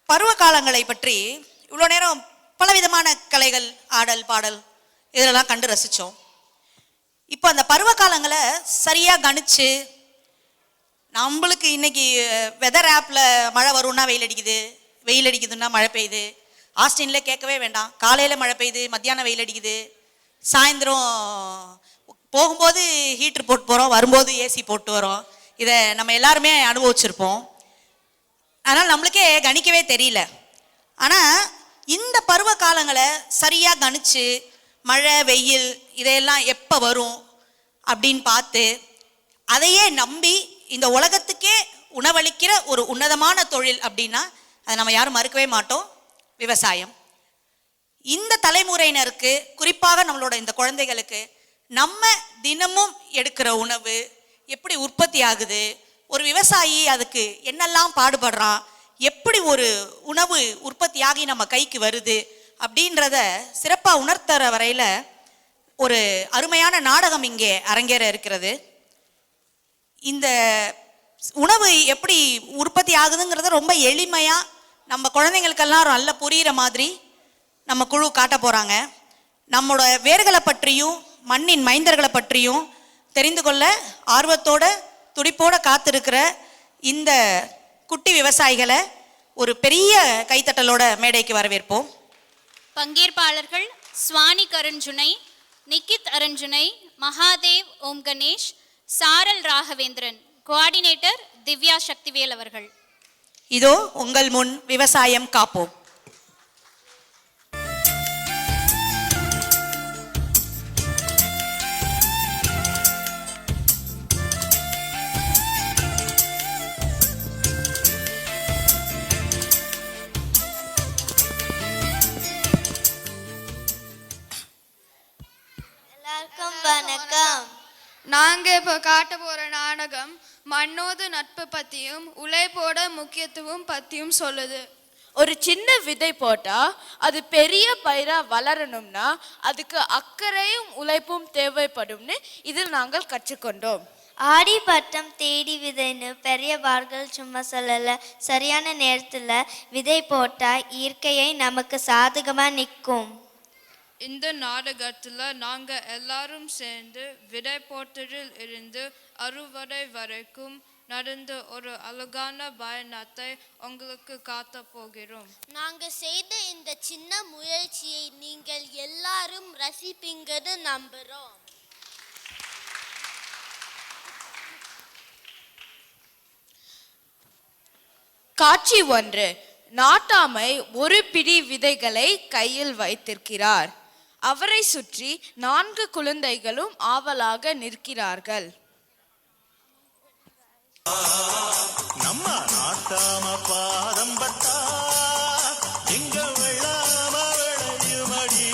பருவ காலங்களை பற்றி இவ்வளோ நேரம் பலவிதமான கலைகள், ஆடல், பாடல் இதெல்லாம் கண்டு ரசித்தோம். இப்போ அந்த பருவ காலங்களை சரியாக கணிச்சு, நம்மளுக்கு இன்னைக்கு வெதர் ஆப்பில் மழை வரும்னா வெயில் அடிக்குது, வெயில் அடிக்குதுன்னா மழை பெய்யுது. ஆஸ்டின்ல கேட்கவே வேண்டாம், காலையில் மழை பெய்யுது, மத்தியானம் வெயில் அடிக்குது, சாயந்தரம் போகும்போது ஹீட்ரு போட்டு போகிறோம், வரும்போது ஏசி போட்டு வரோம். இதை நம்ம எல்லாருமே அனுபவிச்சிருப்போம். அதனால் நம்மளுக்கே கணிக்கவே தெரியல. ஆனால் இந்த பருவ காலங்களை சரியாக கணிச்சு மழை, வெயில் இதையெல்லாம் எப்போ வரும் அப்படின்னு பார்த்து அதையே நம்பி இந்த உலகத்துக்கே உணவளிக்கிற ஒரு உன்னதமான தொழில் அப்படின்னா அதை நம்ம யாரும் மறுக்கவே மாட்டோம், விவசாயம். இந்த தலைமுறையினருக்கு, குறிப்பாக நம்மளோட இந்த குழந்தைகளுக்கு, நம்ம தினமும் எடுக்கிற உணவு எப்படி உற்பத்தி ஆகுது, ஒரு விவசாயி அதுக்கு என்னெல்லாம் பாடுபடுறான், எப்படி ஒரு உணவு உற்பத்தியாகி நம்ம கைக்கு வருது அப்படின்றத சிறப்பாக உணர்த்துற வரையில் ஒரு அருமையான நாடகம் இங்கே அரங்கேற இருக்கிறது. இந்த உணவு எப்படி உற்பத்தி ஆகுதுங்கிறத ரொம்ப எளிமையாக நம்ம குழந்தைங்களுக்கெல்லாம் நல்ல புரிகிற மாதிரி நம்ம குழு காட்ட போகிறாங்க. நம்மளோட வேர்களை பற்றியும் மண்ணின் மைந்தர்களை பற்றியும் தெரிந்து கொள்ள ஆர்வத்தோட துடிப்போட காத்திருக்கிற இந்த குட்டி விவசாயிகளை ஒரு பெரிய கைத்தட்டலோட மேடைக்கு வரவேற்போம். பங்கேற்பாளர்கள் ஸ்வானி கரஞ்சுனை, நிக்கித் அரஞ்சுனை, மகாதேவ் ஓம் கணேஷ், சாரல் ராகவேந்திரன், கோஆர்டினேட்டர் திவ்யா சக்திவேல் அவர்கள். இதோ உங்கள் முன் விவசாயம் காப்போம். வணக்கம். நாங்க இப்ப காட்ட போற நாடகம் மண்ணோடு நட்பு பத்தியும் உழைப்போட முக்கியத்துவம் பத்தியும் சொல்லுது. ஒரு சின்ன விதை போட்டா அது பெரிய பயிரா வளரணும்னா அதுக்கு அக்கறையும் உழைப்பும் தேவைப்படும்னு இதில் நாங்கள் கற்றுக்கொண்டோம். ஆடி பட்டம் தேடி விதைன்னு பெரியவார்கள் சும்மா சொல்லல. சரியான நேரத்துல விதை போட்டா இயற்கையை நமக்கு சாதகமா நிற்கும். இந்த நாடகத்துல நாங்க எல்லாரும் சேர்ந்து விதை போட்டதில் இருந்து அறுவடை வரைக்கும் நடந்த ஒரு அழகான பயணத்தை உங்களுக்கு காட்ட போகிறோம். நாங்க செய்த இந்த சின்ன முயற்சியை நீங்கள் எல்லாரும் ரசிப்பீங்கன்னு நம்புறோம். காட்சி 1. நாட்டாமை ஒரு பிடி விதைகளை கையில் வைத்திருக்கிறார். அவரை சுற்றி 4 குழந்தைகளும் ஆவலாக நிற்கிறார்கள். நம்ம நாட்டாம பாதம் பட்டா எங்க வெள்ளாம விளையுமடி,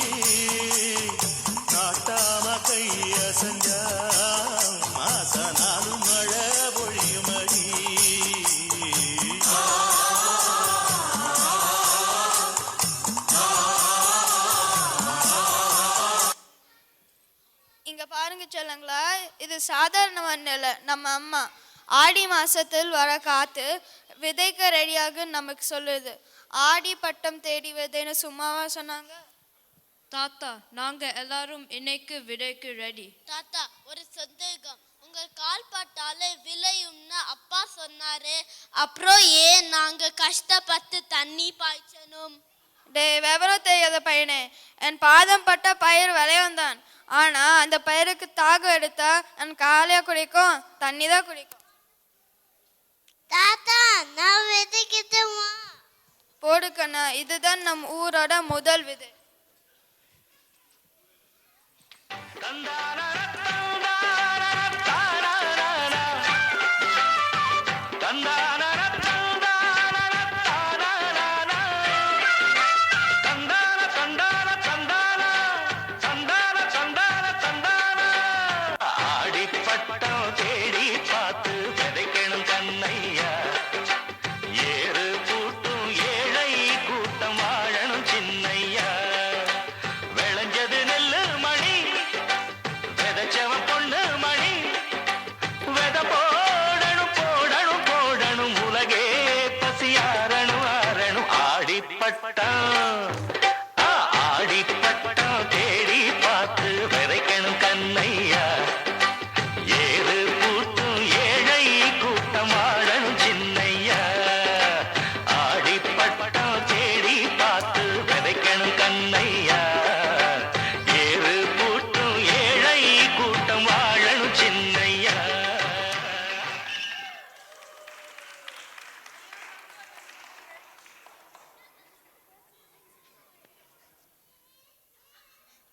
நாட்டாம கைய செஞ்சா மாச நாளும் மழை பொழியுமடி. இங்க பாருங்க சொல்லுங்களா, இது சாதாரண மண்ணில் நம்ம அம்மா ஆடி மாசத்தில் வர காத்து விதைக்க ரெடியாக நமக்கு சொல்லுது. ஆடி பட்டம் தேடி விதைன்னு சும்மாவா சொன்னாங்க? தாத்தா, நாங்க எல்லாரும் இன்னைக்கு விதைக்கு ரெடி. தாத்தா, ஒரு சந்தேகம். உங்க கால் பட்டாலே விளையும்னு அப்பா சொன்னாரு, அப்புறம் ஏன் நாங்க கஷ்டப்பட்டு தண்ணி பாய்ச்சணும்? டே விவரம் தெரியாத பையனே, என் பாதம் பட்ட பயிர் விளையும் தான். ஆனா அந்த பயிருக்கு தாகம் எடுத்தா என் காலையா குடிக்கும், தண்ணி தான் குடிக்கும். தாத்தா, நான் விதைக்கிட்டோமா? போடுக்கண்ணா, இதுதான் நம் ஊரோட முதல் விதை. ஆடிப்பட்டம் ஆடிப்பட்டம் தேடி பார்த்து விதைக்கணும் கண்ணையா ஏறு பூத்தும் ஏழை கூட்டம் வாழணும் சின்னையா ஆடிப்பட்டம் தேடி பார்த்து விதைக்கணும் கண்ணையா ஏறு பூத்தும் ஏழை கூட்டம் வாழணும் சின்னையா.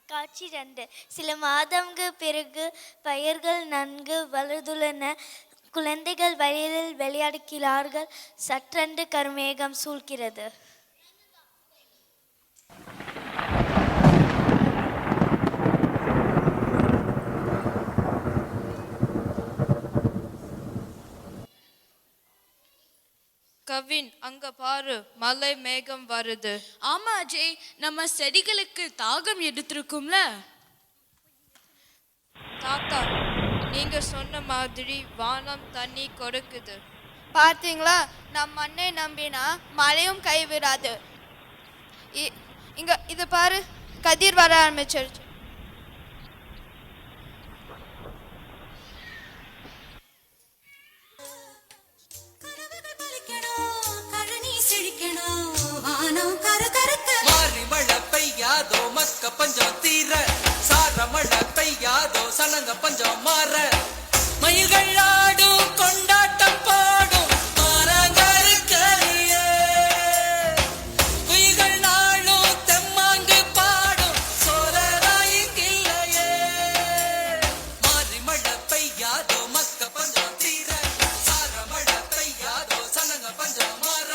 காட்சி 2. சில மாதங்களுக்கு பிறகு பயிர்கள் நன்கு வளர்ந்துள்ளன. குழந்தைகள் வயலில் விளையாடுகிறார்கள். சற்றென்று கருமேகம் சூழ்கிறது. கவின், அங்க பாரு, மலை மேகம் வருது. ஆமா அஜய், நம்ம செடிகளுக்கு தாகம் எடுத்திருக்கும்ல. தாத்தா, நீங்க சொன்ன மாதிரி வானம் தண்ணி கொடுக்குது. பார்த்தீங்களா, நம் மண்ணை நம்பினா மழையும் கைவிடாது. இங்க இது பாரு, கதிர் வர ஆரம்பிச்சிருச்சு. மாறி மழை பெய்யாதோ மக்க பஞ்சம் தீர சார மழை பெய்யாதோ சனங்க பஞ்சம் மாற மயில்கள் ஆடும் கொண்டாட்டம் பாடும் மாறங்கருக்கறியே குயில்கள் நாளும் தெம்மாங்கு பாடும் சோரராயில்லையே மாறி மழை பெய்யாதோ மக்க பஞ்சம் தீர சார மழை பெய்யாதோ சனங்க பஞ்சம் மாற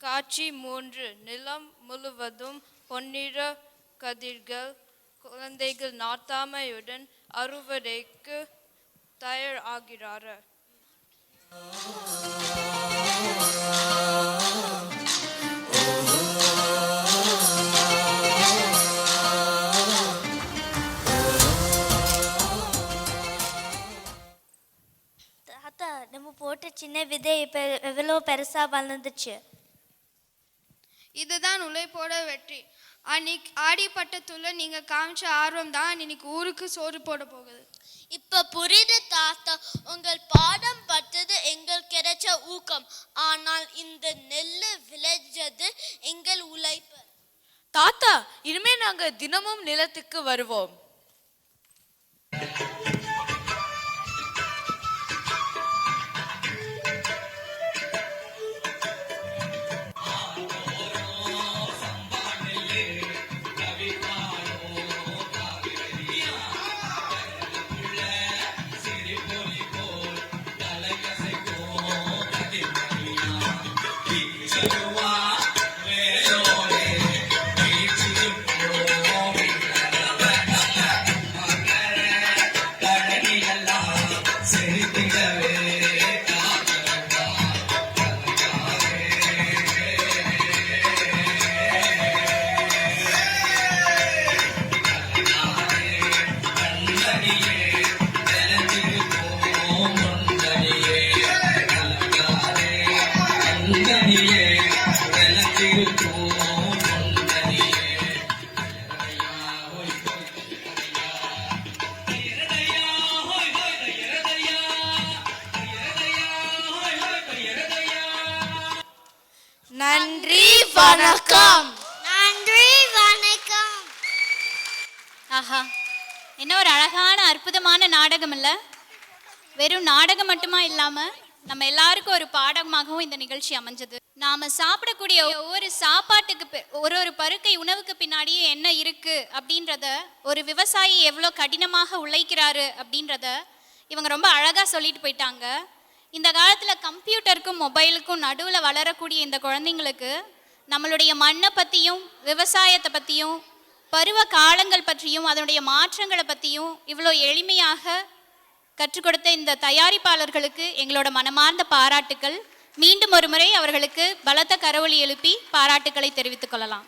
காட்சி 3. நிலம் முழுவதும் பொன்னிற கதிர்கள். குழந்தைகள் நாட்டாமையுடன் அறுவடைக்கு தயார் ஆகிறார்கள். தாத்தா, நம்ம போட்ட சின்ன விதை இப்போ எவ்வளோ பெருசா வளர்ந்துச்சு. இதுதான் உழைப்போட வெற்றி. அன்னைக்கு ஆடிப்பட்டத்துல நீங்க காமிச்ச ஆர்வம் தான் இன்னைக்கு ஊருக்கு சோறு போட போகுது. இப்ப புரியுது தாத்தா, உங்கள் பாடம் பட்டது எங்கள் கிடைச்ச ஊக்கம். ஆனால் இந்த நெல்லு விளைஞ்சது எங்கள் உழைப்பு. தாத்தா, இனிமே நாங்க தினமும் நிலத்துக்கு வருவோம். நன்றி, வணக்கம். நன்றி, வணக்கம். ஆஹா, என்ன ஒரு அழகான அற்புதமான நாடகம் இல்ல? வெறும் நாடகம் மட்டுமா இல்லாம நம்ம எல்லாருக்கும் ஒரு பாடமாகவும் இந்த நிகழ்ச்சி அமைஞ்சது. நாம சாப்பிடக்கூடிய ஒவ்வொரு சாப்பாட்டுக்கு ஒரு பருக்கை உணவுக்கு பின்னாடியே என்ன இருக்கு அப்படின்றத, ஒரு விவசாயி எவ்வளோ கடினமாக உழைக்கிறாரு அப்படின்றத இவங்க ரொம்ப அழகா சொல்லிட்டு போயிட்டாங்க. இந்த காலத்தில் கம்ப்யூட்டருக்கும் மொபைலுக்கும் நடுவில் வளரக்கூடிய இந்த குழந்தைங்களுக்கு நம்மளுடைய மண்ணை பற்றியும் விவசாயத்தை பற்றியும் பருவ காலங்கள் பற்றியும் அதனுடைய மாற்றங்களை பற்றியும் இவ்வளோ எளிமையாக கற்றுக் கொடுத்த இந்த தயாரிப்பாளர்களுக்கு எங்களோட மனமார்ந்த பாராட்டுக்கள். மீண்டும் ஒரு முறை அவர்களுக்கு பலத்த கரவொலி எழுப்பி பாராட்டுக்களை தெரிவித்துக் கொள்ளலாம்.